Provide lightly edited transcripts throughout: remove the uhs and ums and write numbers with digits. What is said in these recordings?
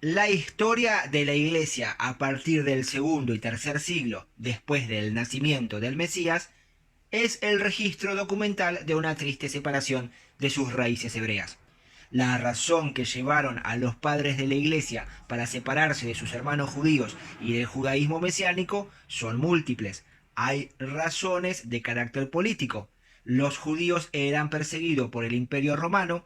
La historia de la Iglesia a partir del segundo y tercer siglo después del nacimiento del Mesías es el registro documental de una triste separación de sus raíces hebreas. La razón que llevaron a los padres de la Iglesia para separarse de sus hermanos judíos y del judaísmo mesiánico son múltiples. Hay razones de carácter político. Los judíos eran perseguidos por el Imperio Romano.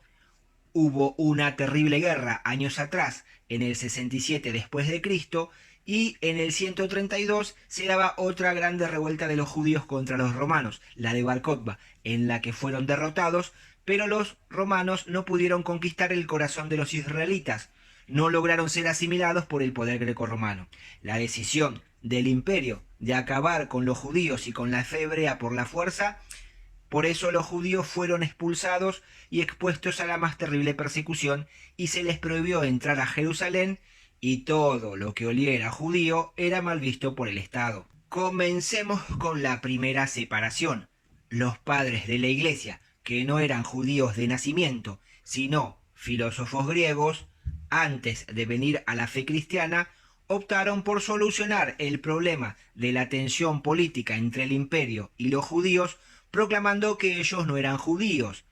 Hubo una terrible guerra años atrás, en el 67 después de Cristo, y en el 132 se daba otra grande revuelta de los judíos contra los romanos, la de Bar Kokhba, en la que fueron derrotados, pero los romanos no pudieron conquistar el corazón de los israelitas, no lograron ser asimilados por el poder grecorromano. La decisión del imperio de acabar con los judíos y con la fe hebrea por la fuerza, por eso los judíos fueron expulsados y expuestos a la más terrible persecución, y se les prohibió entrar a Jerusalén, y todo lo que oliera judío era mal visto por el Estado. Comencemos con la primera separación. Los padres de la Iglesia, que no eran judíos de nacimiento, sino filósofos griegos, antes de venir a la fe cristiana, optaron por solucionar el problema de la tensión política entre el imperio y los judíos, proclamando que ellos no eran judíos,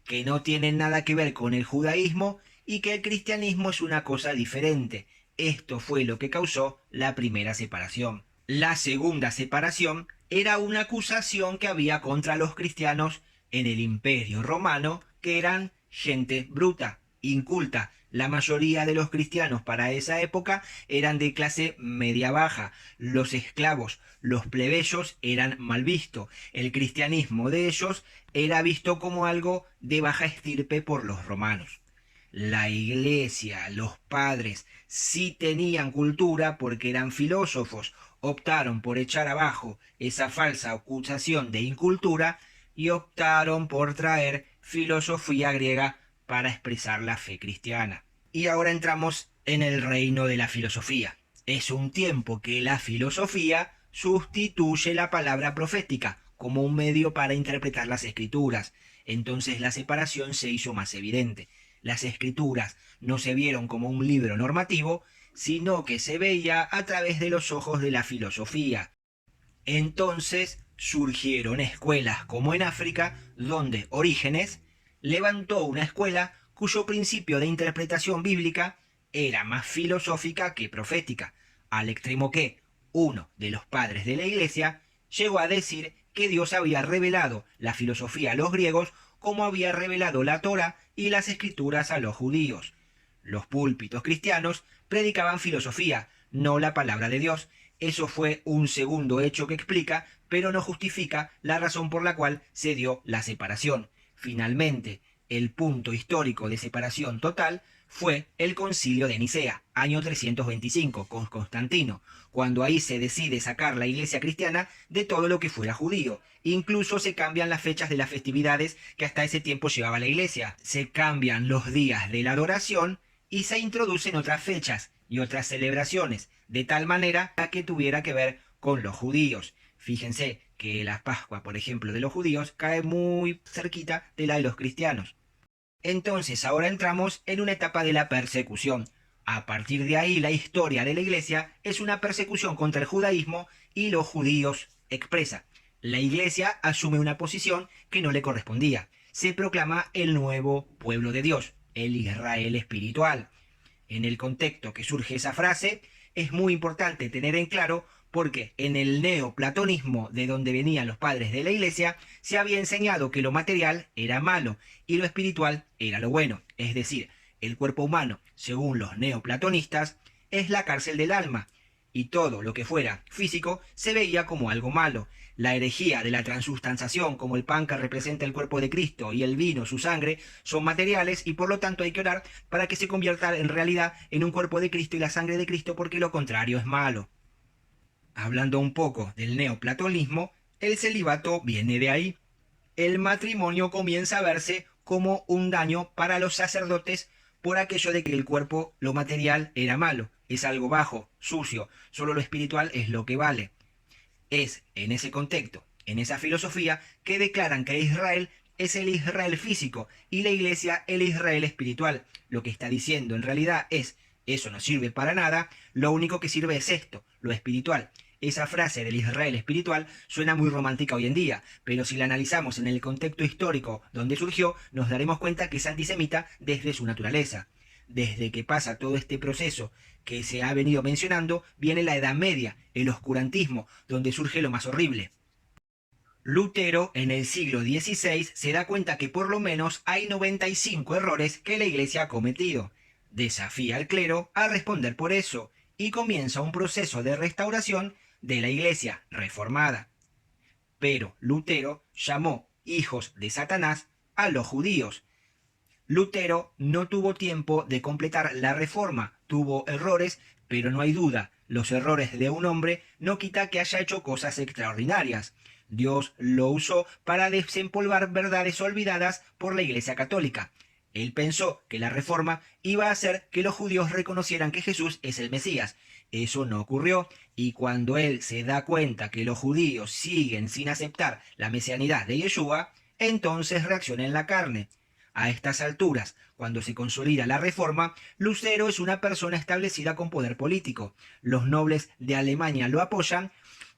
que no tienen nada que ver con el judaísmo y que el cristianismo es una cosa diferente. Esto fue lo que causó la primera separación. La segunda separación era una acusación que había contra los cristianos en el Imperio Romano, que eran gente bruta, inculta. La mayoría de los cristianos para esa época eran de clase media-baja. Los esclavos, los plebeyos eran mal vistos. El cristianismo de ellos era visto como algo de baja estirpe por los romanos. La iglesia, los padres, sí tenían cultura porque eran filósofos, optaron por echar abajo esa falsa acusación de incultura y optaron por traer filosofía griega para expresar la fe cristiana. Y ahora entramos en el reino de la filosofía. Es un tiempo que la filosofía sustituye la palabra profética como un medio para interpretar las escrituras. Entonces la separación se hizo más evidente. Las escrituras no se vieron como un libro normativo, sino que se veía a través de los ojos de la filosofía. Entonces surgieron escuelas como en África, donde Orígenes levantó una escuela cuyo principio de interpretación bíblica era más filosófica que profética, al extremo que uno de los padres de la Iglesia llegó a decir que Dios había revelado la filosofía a los griegos como había revelado la Torá y las escrituras a los judíos. Los púlpitos cristianos predicaban filosofía, no la palabra de Dios. Eso fue un segundo hecho que explica, pero no justifica la razón por la cual se dio la separación. Finalmente, el punto histórico de separación total fue el Concilio de Nicea, año 325, con Constantino, cuando ahí se decide sacar la iglesia cristiana de todo lo que fuera judío. Incluso se cambian las fechas de las festividades que hasta ese tiempo llevaba la iglesia. Se cambian los días de la adoración y se introducen otras fechas y otras celebraciones, de tal manera que tuviera que ver con los judíos. Fíjense que la Pascua, por ejemplo, de los judíos cae muy cerquita de la de los cristianos. Entonces ahora entramos en una etapa de la persecución. A partir de ahí la historia de la iglesia es una persecución contra el judaísmo y los judíos expresa. La iglesia asume una posición que no le correspondía. Se proclama el nuevo pueblo de Dios, el Israel espiritual. En el contexto que surge esa frase, es muy importante tener en claro porque en el neoplatonismo de donde venían los padres de la iglesia se había enseñado que lo material era malo y lo espiritual era lo bueno. Es decir, el cuerpo humano, según los neoplatonistas, es la cárcel del alma y todo lo que fuera físico se veía como algo malo. La herejía de la transustanciación, como el pan que representa el cuerpo de Cristo y el vino, su sangre, son materiales y por lo tanto hay que orar para que se convierta en realidad en un cuerpo de Cristo y la sangre de Cristo, porque lo contrario es malo. Hablando un poco del neoplatonismo, el celibato viene de ahí. El matrimonio comienza a verse como un daño para los sacerdotes por aquello de que el cuerpo, lo material, era malo, es algo bajo, sucio, solo lo espiritual es lo que vale. Es en ese contexto, en esa filosofía, que declaran que Israel es el Israel físico y la iglesia el Israel espiritual. Lo que está diciendo en realidad es Eso no sirve para nada, lo único que sirve es esto, lo espiritual. Esa frase del Israel espiritual suena muy romántica hoy en día, pero si la analizamos en el contexto histórico donde surgió, nos daremos cuenta que es antisemita desde su naturaleza. Desde que pasa todo este proceso que se ha venido mencionando, viene la Edad Media, el oscurantismo, donde surge lo más horrible. Lutero, en el siglo XVI, se da cuenta que por lo menos hay 95 errores que la Iglesia ha cometido. Desafía al clero a responder por eso y comienza un proceso de restauración de la Iglesia reformada. Pero Lutero llamó hijos de Satanás a los judíos. Lutero no tuvo tiempo de completar la reforma, tuvo errores, pero no hay duda, los errores de un hombre no quita que haya hecho cosas extraordinarias. Dios lo usó para desempolvar verdades olvidadas por la Iglesia Católica. Él pensó que la reforma iba a hacer que los judíos reconocieran que Jesús es el Mesías. Eso no ocurrió, y cuando él se da cuenta que los judíos siguen sin aceptar la mesianidad de Yeshua, entonces reacciona en la carne. A estas alturas, cuando se consolida la reforma, Lutero es una persona establecida con poder político. Los nobles de Alemania lo apoyan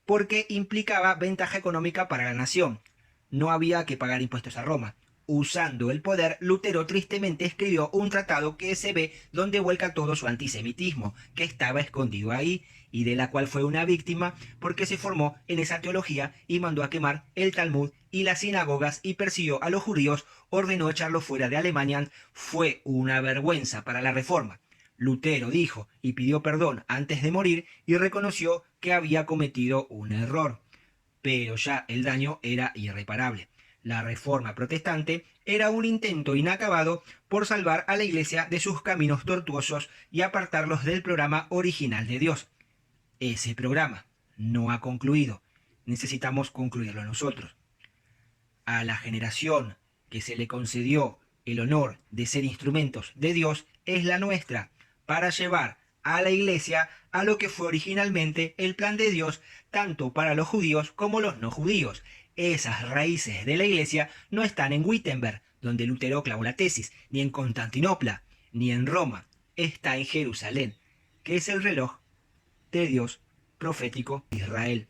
porque implicaba ventaja económica para la nación. No había que pagar impuestos a Roma. Usando el poder, Lutero tristemente escribió un tratado que se ve donde vuelca todo su antisemitismo, que estaba escondido ahí y de la cual fue una víctima porque se formó en esa teología y mandó a quemar el Talmud y las sinagogas y persiguió a los judíos, ordenó echarlos fuera de Alemania. Fue una vergüenza para la reforma. Lutero dijo y pidió perdón antes de morir y reconoció que había cometido un error, pero ya el daño era irreparable. La reforma protestante era un intento inacabado por salvar a la Iglesia de sus caminos tortuosos y apartarlos del programa original de Dios. Ese programa no ha concluido. Necesitamos concluirlo nosotros. A la generación que se le concedió el honor de ser instrumentos de Dios es la nuestra, para llevar a la Iglesia a lo que fue originalmente el plan de Dios, tanto para los judíos como los no judíos. Esas raíces de la Iglesia no están en Wittenberg, donde Lutero clavó la tesis, ni en Constantinopla, ni en Roma. Está en Jerusalén, que es el reloj de Dios profético de Israel.